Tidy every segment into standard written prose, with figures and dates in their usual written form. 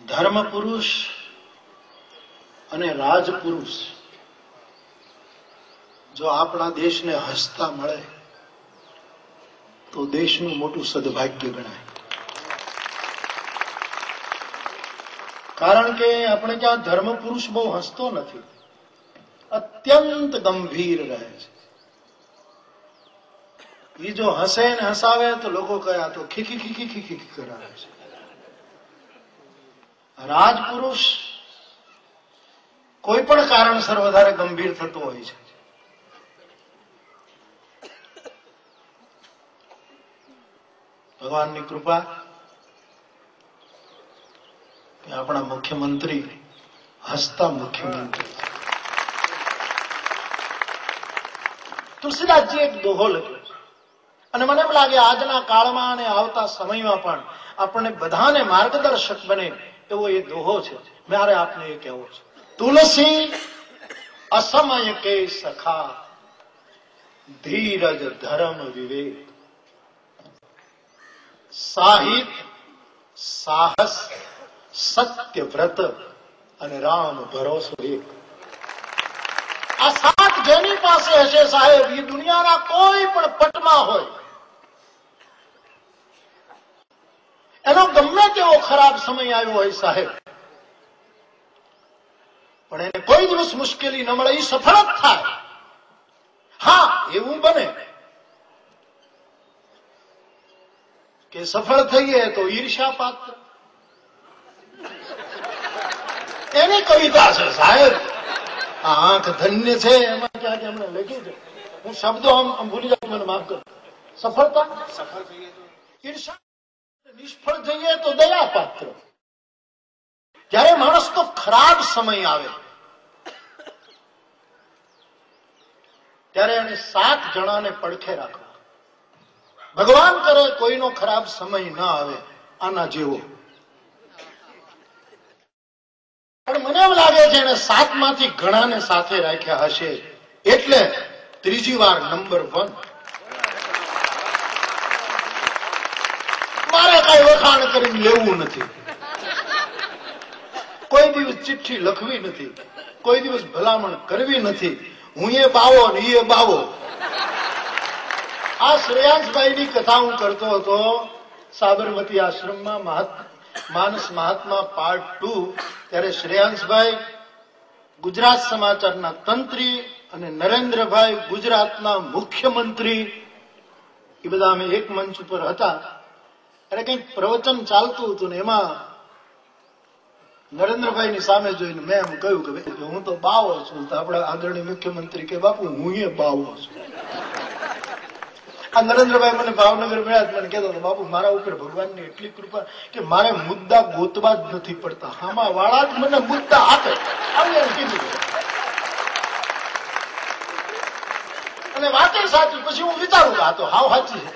ધર્મ પુરુષ અને રાજપુરુષ જો આપણા દેશને હસતા મળે તો દેશનું મોટું સદભાગ્ય ગણાય. કારણ કે આપણે ત્યાં ધર્મ પુરુષ બહુ હસતો નથી, અત્યંત ગંભીર રહે છે. એ જો હસે ને હસાવે તો લોકો કહે આ તો ખીખી ખીખી ખીખી કરાવે છે. રાજપુરુષ કોઈ પણ કારણસર વધારે ગંભીર થતો હોય છે. ભગવાનની કૃપા કે આપણા મુખ્યમંત્રી હસતા મુખ્યમંત્રી. તુલસીદાસજી એક દોહો લખ્યો છે અને મને એમ લાગે આજના કાળમાં અને આવતા સમયમાં પણ આપણને બધાને માર્ગદર્શક બને એવો એ દોહો છે. મારે આપને એ કહેવો છે. તુલસી અસમય કે સખા ધીરજ ધર્મ વિવેક સાહિત્ય સાહસ સત્ય વ્રત અને રામ ભરોસો એક. આ સાત જેની પાસે હશે સાહેબ, એ દુનિયાના કોઈ પણ પટમાં હોય, એનો ગમે તેવો ખરાબ સમય આવ્યો હોય સાહેબ, પણ એને કોઈ દિવસ મુશ્કેલી ન મળે, એ સફળ જ થાય. હા, એવું બને કે સફળ થઈએ તો ઈર્ષ્યા પાત્ર. એની કવિતા છે સાહેબ, આ આંખ ધન્ય છે, એમાં ક્યાંક એમણે લખ્યું છે, હું શબ્દો આમ ભૂલી જાઉં, મને માફ કરો. સફળતા સફળ થઈએ તો ઈર્ષ્યા, નિષ્ફળ જઈએ તો દયા પાત્ર. જયારે માણસનો ખરાબ સમય આવે ત્યારે એને 7 જણાને પડખે રાખવા. ભગવાન કરે કોઈનો ખરાબ સમય ના આવે આના જેવો. પણ મને એમ લાગે છે એને 7 માંથી ઘણાને સાથે રાખ્યા હશે, એટલે ત્રીજી વાર નંબર 1. મારે કઈ વખાણ કરીને લેવું નથી, કોઈ દિવસ ચિઠ્ઠી લખવી નથી, કોઈ દિવસ ભલામણ કરવી નથી. હું એ બાવો ને એ બાવો. આ શ્રેયાંશભાઈ ની કથા હું કરતો હતો સાબરમતી આશ્રમમાં માનસ મહાત્મા પાર્ટ 2, ત્યારે શ્રેયાંશભાઈ ગુજરાત સમાચારના તંત્રી અને નરેન્દ્રભાઈ ગુજરાતના મુખ્યમંત્રી, એ બધા અમે એક મંચ ઉપર હતા. ત્યારે કંઈક પ્રવચન ચાલતું હતું ને એમાં નરેન્દ્રભાઈ ની સામે જોઈને મેં એમ કહ્યું કે હું તો બાવો છું. તો આપણા આદરણીય મુખ્યમંત્રી કે બાપુ હું એ બાવો છું. આ નરેન્દ્રભાઈ મને ભાવનગર મળ્યા, મને કહેતો હતો બાપુ મારા ઉપર ભગવાનની એટલી કૃપા કે મારે મુદ્દા ગોતવા જ નથી પડતા, આમાં વાળા જ મને મુદ્દા આપે. આવું એમ કીધું અને વાતે સાચી. પછી હું વિચારું આ તો હાવ સાચી છે.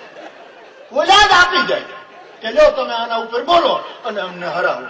ઓલા જ આપી જાય કે લો તમે આના ઉપર બોલો અને અમને હરાવો.